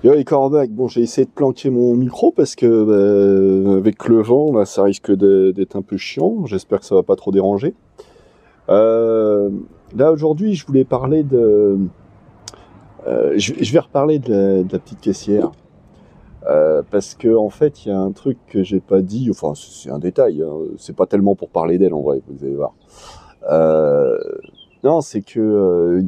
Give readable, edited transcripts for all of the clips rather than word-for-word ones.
Yo les cornebacs, bon j'ai essayé de planquer mon micro parce que avec le vent là, ça risque d'être un peu chiant, j'espère que ça va pas trop déranger. Euh, Là aujourd'hui je voulais parler de... je vais reparler de la petite caissière. Parce que en fait il y a un truc que j'ai pas dit, enfin c'est un détail, hein, c'est pas tellement pour parler d'elle en vrai, vous allez voir. Euh, non c'est que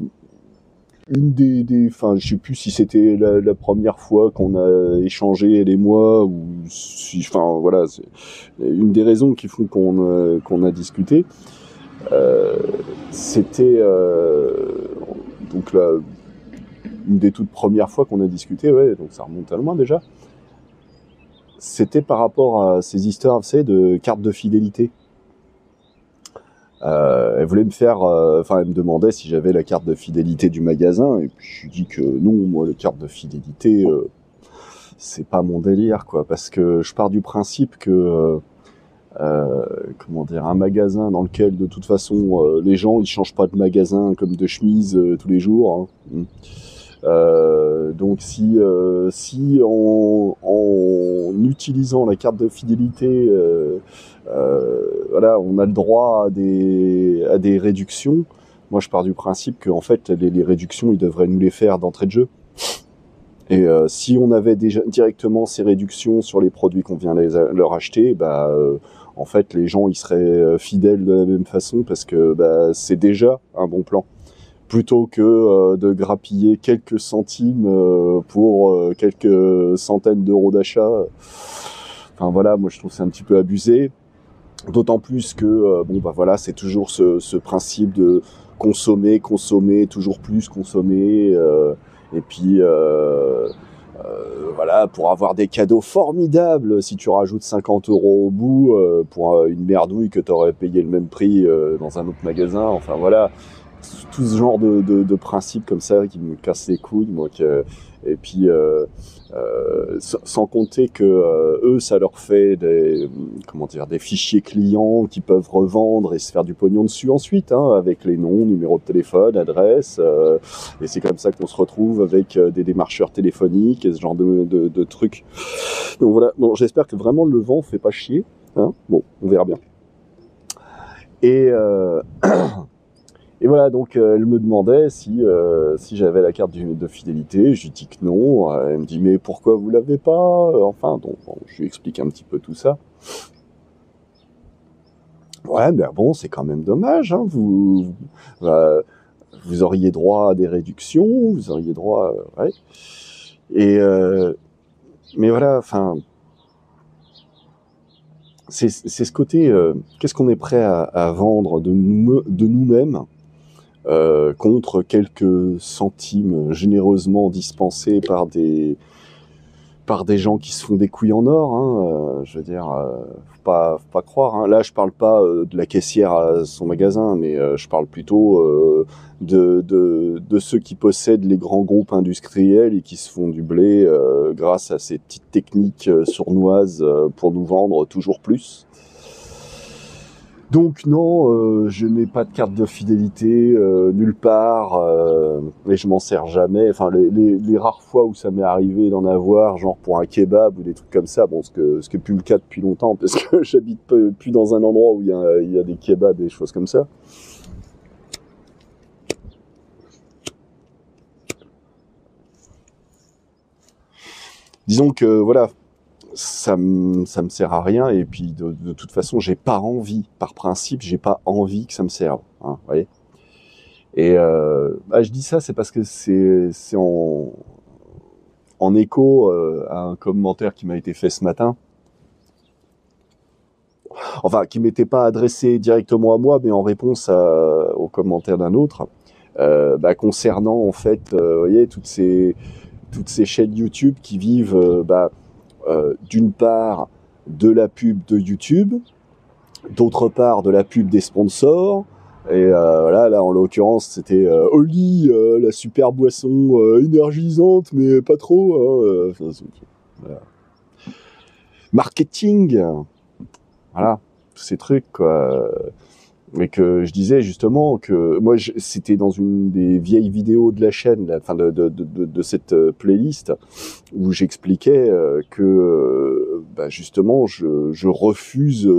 une enfin, je sais plus si c'était la première fois qu'on a échangé elle et moi ou si, enfin voilà, c'est une des raisons qui font qu'on a discuté. Euh, C'était donc là une des toutes premières fois qu'on a discuté, ouais, donc ça remonte à loin déjà. C'était par rapport à ces histoires, vous savez, de cartes de fidélité. Elle voulait me faire, enfin, elle me demandait si j'avais la carte de fidélité du magasin, et puis je lui dis que non, moi, la carte de fidélité, c'est pas mon délire, quoi, parce que je pars du principe que, comment dire, un magasin dans lequel, de toute façon, les gens, ils changent pas de magasin comme de chemise tous les jours, hein. Donc si en utilisant la carte de fidélité, voilà, on a le droit à des réductions. Moi, je pars du principe que en fait, les réductions, ils devraient nous les faire d'entrée de jeu. Et si on avait déjà directement ces réductions sur les produits qu'on vient leur acheter, en fait, les gens, ils seraient fidèles de la même façon parce que c'est déjà un bon plan. Plutôt que de grappiller quelques centimes pour quelques centaines d'euros d'achat. Enfin voilà, moi je trouve que c'est un petit peu abusé. D'autant plus que voilà, c'est toujours ce principe de consommer, toujours plus consommer, et puis voilà, pour avoir des cadeaux formidables, si tu rajoutes 50 euros au bout pour une merdouille que t'aurais payé le même prix dans un autre magasin. Enfin voilà, tout ce genre de principes comme ça qui me cassent les couilles. Et puis sans compter que eux, ça leur fait des fichiers clients qu'ils peuvent revendre et se faire du pognon dessus ensuite, hein, avec les noms, numéros de téléphone, adresse, et c'est comme ça qu'on se retrouve avec des démarcheurs téléphoniques et ce genre de trucs. Donc voilà, bon, j'espère que vraiment le vent fait pas chier, hein. Bon, on verra bien. Et et voilà, donc elle me demandait si j'avais la carte de fidélité. Je lui dis que non. Elle me dit mais pourquoi vous l'avez pas? Enfin, donc bon, je lui explique un petit peu tout ça. Ouais, mais bon, c'est quand même dommage. Hein, vous auriez droit à des réductions, vous auriez droit, ouais. Et mais voilà, enfin, c'est ce côté. Qu'est-ce qu'on est prêt à vendre de nous-mêmes? Contre quelques centimes généreusement dispensés par des gens qui se font des couilles en or, hein, je veux dire, faut pas croire, hein. Là, je parle pas de la caissière à son magasin, mais je parle plutôt de ceux qui possèdent les grands groupes industriels et qui se font du blé grâce à ces petites techniques sournoises pour nous vendre toujours plus. Donc non, je n'ai pas de carte de fidélité nulle part, et je m'en sers jamais. Enfin, les rares fois où ça m'est arrivé d'en avoir, genre pour un kebab ou des trucs comme ça, bon, ce qui est plus le cas depuis longtemps, parce que j'habite plus dans un endroit où il y a des kebabs et des choses comme ça. Disons que voilà, ça me sert à rien, et puis de toute façon, j'ai pas envie, par principe, j'ai pas envie que ça me serve, hein, vous voyez. Et je dis ça, c'est parce que c'est en écho à un commentaire qui m'a été fait ce matin. Enfin, qui m'était pas adressé directement à moi, mais en réponse au commentaire d'un autre, concernant en fait, vous voyez, toutes ces chaînes YouTube qui vivent, d'une part de la pub de YouTube, d'autre part de la pub des sponsors. Et voilà, là en l'occurrence c'était Oli, la super boisson énergisante mais pas trop, hein, voilà. Marketing, voilà, tous ces trucs quoi. Mais que je disais justement que moi, c'était dans une des vieilles vidéos de la chaîne, enfin de cette playlist, où j'expliquais que bah, justement, je refuse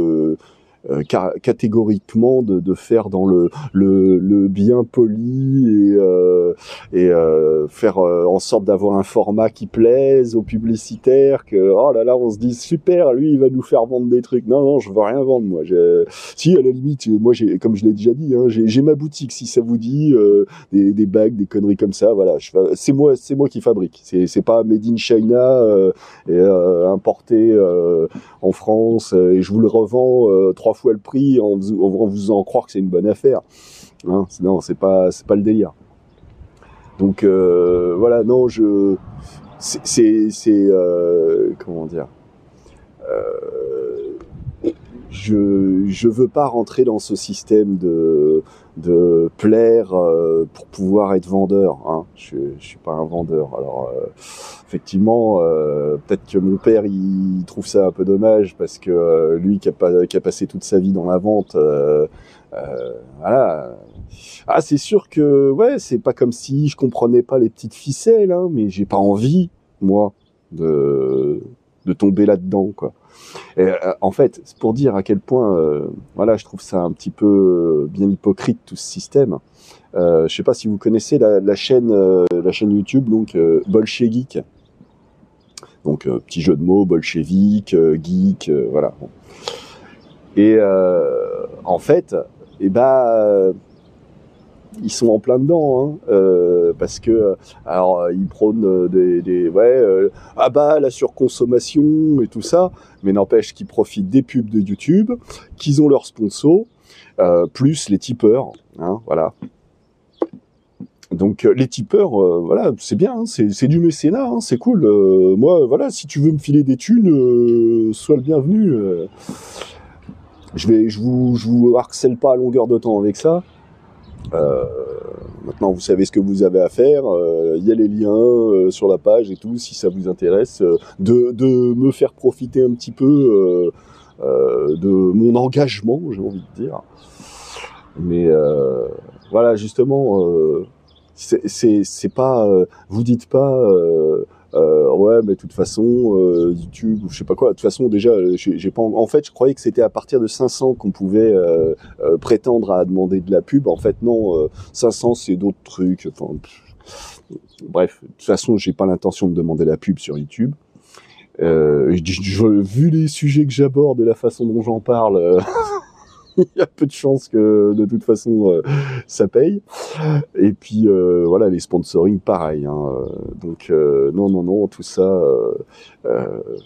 catégoriquement de faire dans le bien poli et faire en sorte d'avoir un format qui plaise aux publicitaires, que oh là là on se dit super, lui il va nous faire vendre des trucs. Non, je veux rien vendre moi. Si à la limite, moi comme je l'ai déjà dit, hein, j'ai ma boutique, si ça vous dit, des bagues, des conneries comme ça, voilà, c'est moi qui fabrique. C'est pas made in China importé en France et je vous le revends 3 fois le prix en vous faisant croire que c'est une bonne affaire. Hein, non, c'est pas le délire. Donc voilà, non, c'est comment dire, je veux pas rentrer dans ce système de plaire pour pouvoir être vendeur. Hein. Je suis pas un vendeur. Alors effectivement, peut-être que mon père il trouve ça un peu dommage parce que lui qui a passé toute sa vie dans la vente, voilà. Ah, c'est sûr que ouais, c'est pas comme si je comprenais pas les petites ficelles, hein, mais j'ai pas envie moi de tomber là-dedans, quoi. Et, en fait, c'est pour dire à quel point, voilà, je trouve ça un petit peu bien hypocrite tout ce système. Je sais pas si vous connaissez la chaîne YouTube, donc Bolchegeek. Donc petit jeu de mots, bolchevique, geek, voilà. Bon. Et en fait, ils sont en plein dedans, hein, parce que alors ils prônent la surconsommation et tout ça, mais n'empêche qu'ils profitent des pubs de YouTube, qu'ils ont leurs sponsors, plus les tipeurs, hein, voilà. Donc les tipeurs, voilà, c'est bien, hein, c'est du mécénat, hein, c'est cool. Moi, voilà, si tu veux me filer des thunes, sois le bienvenu. Je vous harcèle pas à longueur de temps avec ça. Maintenant vous savez ce que vous avez à faire, y a les liens sur la page et tout, si ça vous intéresse, de me faire profiter un petit peu de mon engagement, j'ai envie de dire. Mais voilà, justement, c'est pas, vous dites pas ouais, mais de toute façon YouTube ou je sais pas quoi. De toute façon, déjà, j'ai pas. En fait, je croyais que c'était à partir de 500 qu'on pouvait prétendre à demander de la pub. En fait, non. 500, c'est d'autres trucs. Enfin, bref, de toute façon, j'ai pas l'intention de demander la pub sur YouTube. Vu les sujets que j'aborde et la façon dont j'en parle. Il y a peu de chances que de toute façon ça paye. Et puis voilà, les sponsoring pareil, hein. Donc non, tout ça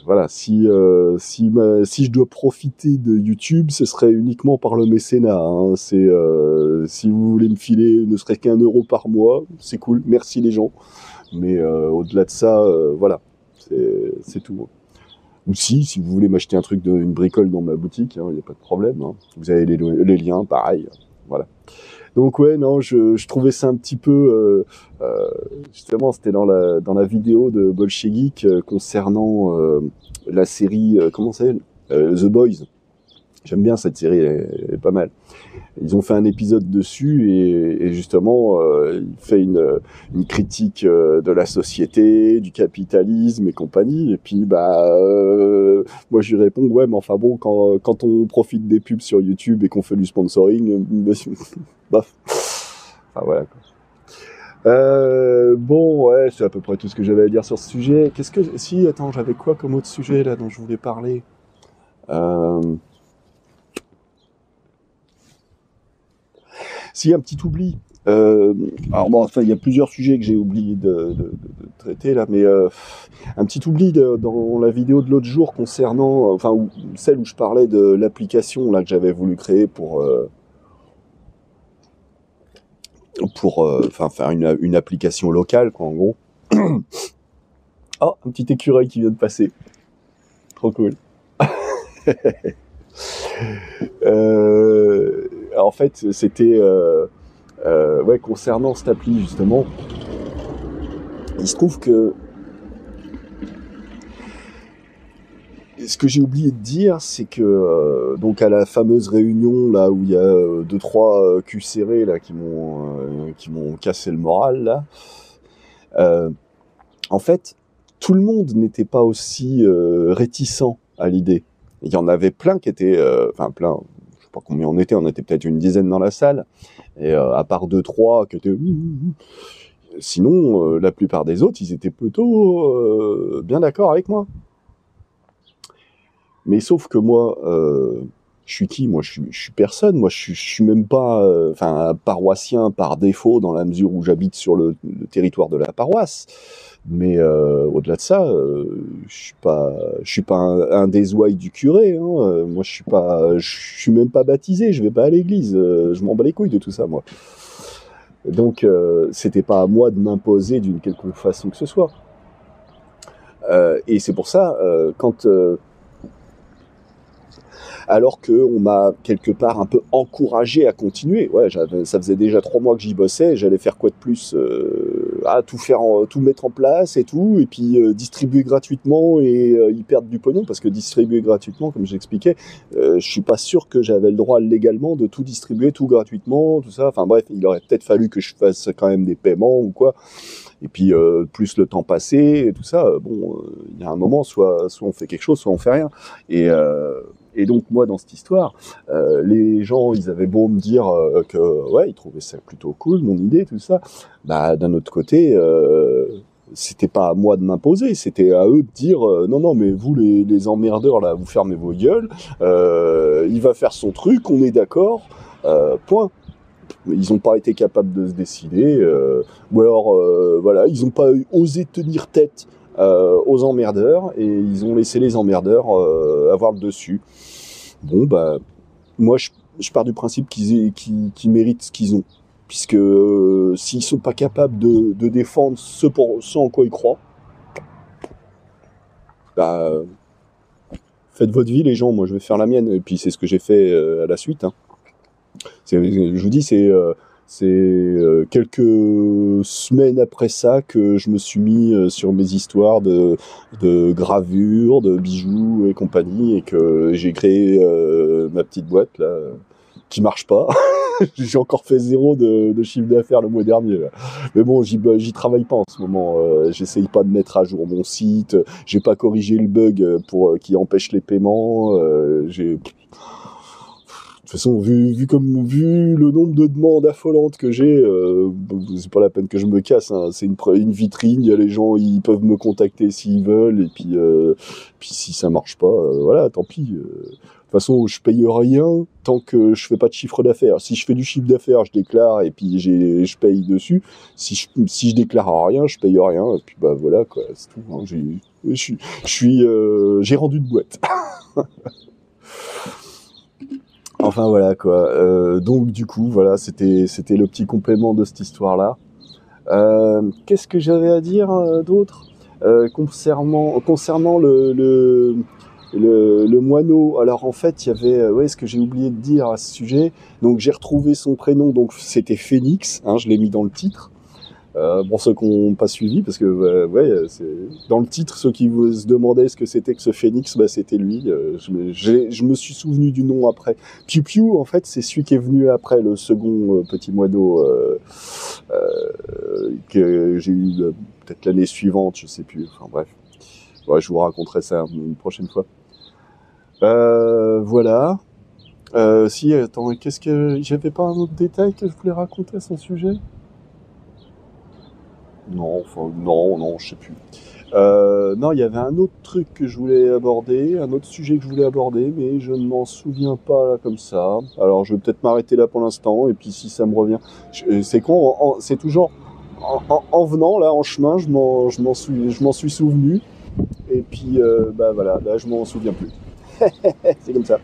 voilà, si je dois profiter de YouTube, ce serait uniquement par le mécénat, hein. C'est si vous voulez me filer ne serait qu'1 euro par mois, c'est cool, merci les gens. Mais au-delà de ça, voilà, c'est tout. Ou si vous voulez m'acheter un truc une bricole dans ma boutique, il n'y a pas de problème, hein. Vous avez les liens, pareil, voilà. Donc ouais, non, je trouvais ça un petit peu, justement, c'était dans la vidéo de Bolchegeek concernant la série, comment c'est, The Boys. J'aime bien cette série, elle est pas mal. Ils ont fait un épisode dessus et justement, il fait une critique de la société, du capitalisme et compagnie. Et puis, moi je lui réponds, ouais, mais enfin bon, quand on profite des pubs sur YouTube et qu'on fait du sponsoring, bof. Enfin voilà, quoi. Bon, ouais, c'est à peu près tout ce que j'avais à dire sur ce sujet. Attends, j'avais quoi comme autre sujet là dont je voulais parler? Si, un petit oubli. Alors bon, enfin, il y a plusieurs sujets que j'ai oublié de traiter là, mais un petit oubli dans la vidéo de l'autre jour concernant, celle où je parlais de l'application là que j'avais voulu créer pour faire une application locale, quoi, en gros. Oh, un petit écureuil qui vient de passer. Trop cool. En fait, c'était concernant cette appli justement. Il se trouve que ce que j'ai oublié de dire, c'est que donc à la fameuse réunion là où il y a deux trois culs serrés là qui m'ont cassé le moral là, en fait tout le monde n'était pas aussi réticent à l'idée. Il y en avait plein qui étaient, plein, je sais pas combien on était peut-être une dizaine dans la salle, et à part deux trois qui étaient sinon la plupart des autres ils étaient plutôt bien d'accord avec moi. Mais sauf que moi, je suis qui? Moi, je suis personne. Moi, je suis même pas, un paroissien par défaut dans la mesure où j'habite sur le territoire de la paroisse. Mais au-delà de ça, je suis pas un des ouailles du curé. Hein. Moi, je suis même pas baptisé. Je vais pas à l'église. Je m'en bats les couilles de tout ça, moi. Donc, c'était pas à moi de m'imposer d'une quelque façon que ce soit. Et c'est pour ça, alors que on m'a quelque part un peu encouragé à continuer. Ouais, ça faisait déjà 3 mois que j'y bossais, j'allais faire quoi de plus, tout mettre en place et tout, et puis distribuer gratuitement et y perdre du pognon, parce que distribuer gratuitement, comme j'expliquais, je suis pas sûr que j'avais le droit légalement de tout distribuer tout gratuitement, tout ça. Enfin bref, il aurait peut-être fallu que je fasse quand même des paiements ou quoi. Et puis plus le temps passé et tout ça, il y a un moment, soit on fait quelque chose, soit on fait rien. Et donc moi dans cette histoire, les gens ils avaient beau me dire que ouais ils trouvaient ça plutôt cool mon idée tout ça, bah d'un autre côté c'était pas à moi de m'imposer, c'était à eux de dire non mais vous les emmerdeurs là vous fermez vos gueules, il va faire son truc, on est d'accord, point. Ils n'ont pas été capables de se décider, ou alors voilà ils n'ont pas osé tenir tête aux emmerdeurs, et ils ont laissé les emmerdeurs avoir le dessus. Bon bah moi je pars du principe qu'ils méritent ce qu'ils ont, puisque s'ils sont pas capables de défendre ce en quoi ils croient, bah faites votre vie les gens, moi je vais faire la mienne, et puis c'est ce que j'ai fait à la suite. Hein. Je vous dis c'est quelques semaines après ça que je me suis mis sur mes histoires de gravure, de bijoux et compagnie, et que j'ai créé ma petite boîte là, qui marche pas. J'ai encore fait 0 de chiffre d'affaires le mois dernier là. Mais bon, j'y travaille pas en ce moment. J'essaye pas de mettre à jour mon site. J'ai pas corrigé le bug qui empêche les paiements. De toute façon, vu le nombre de demandes affolantes que j'ai, c'est pas la peine que je me casse. Hein. C'est une vitrine. Il y a les gens, ils peuvent me contacter s'ils veulent. Et puis si ça marche pas, voilà, tant pis. De toute façon, je paye rien tant que je fais pas de chiffre d'affaires. Si je fais du chiffre d'affaires, je déclare et puis je paye dessus. Si je déclare rien, je paye rien. Et puis bah voilà quoi, c'est tout. Hein. J'ai rendu une boîte. Enfin voilà quoi. Donc du coup voilà, c'était le petit complément de cette histoire-là. Qu'est-ce que j'avais à dire d'autre concernant le moineau. Alors en fait, il y avait ce que j'ai oublié de dire à ce sujet. Donc j'ai retrouvé son prénom, donc c'était Phénix, hein, je l'ai mis dans le titre. Pour ceux qui n'ont pas suivi, parce que c'est dans le titre, ceux qui se demandaient ce que c'était que ce Phénix, bah c'était lui. Je me suis souvenu du nom après. Piu Piu, en fait, c'est celui qui est venu après, le second petit moineau que j'ai eu peut-être l'année suivante, je sais plus. Enfin bref, ouais, je vous raconterai ça une prochaine fois. Voilà. Si, attends, qu'est-ce que j'avais pas un autre détail que je voulais raconter à son sujet? Non, je sais plus. Non, il y avait un autre truc que je voulais aborder, un autre sujet que je voulais aborder, mais je ne m'en souviens pas là, comme ça. Alors, je vais peut-être m'arrêter là pour l'instant, et puis si ça me revient, c'est con, c'est toujours en venant là, en chemin, je m'en suis souvenu, et puis bah voilà, là je m'en souviens plus. C'est comme ça.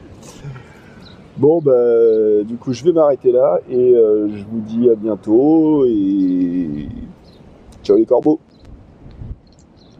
Bon, bah du coup, je vais m'arrêter là, et je vous dis à bientôt, et ciao les corbeaux.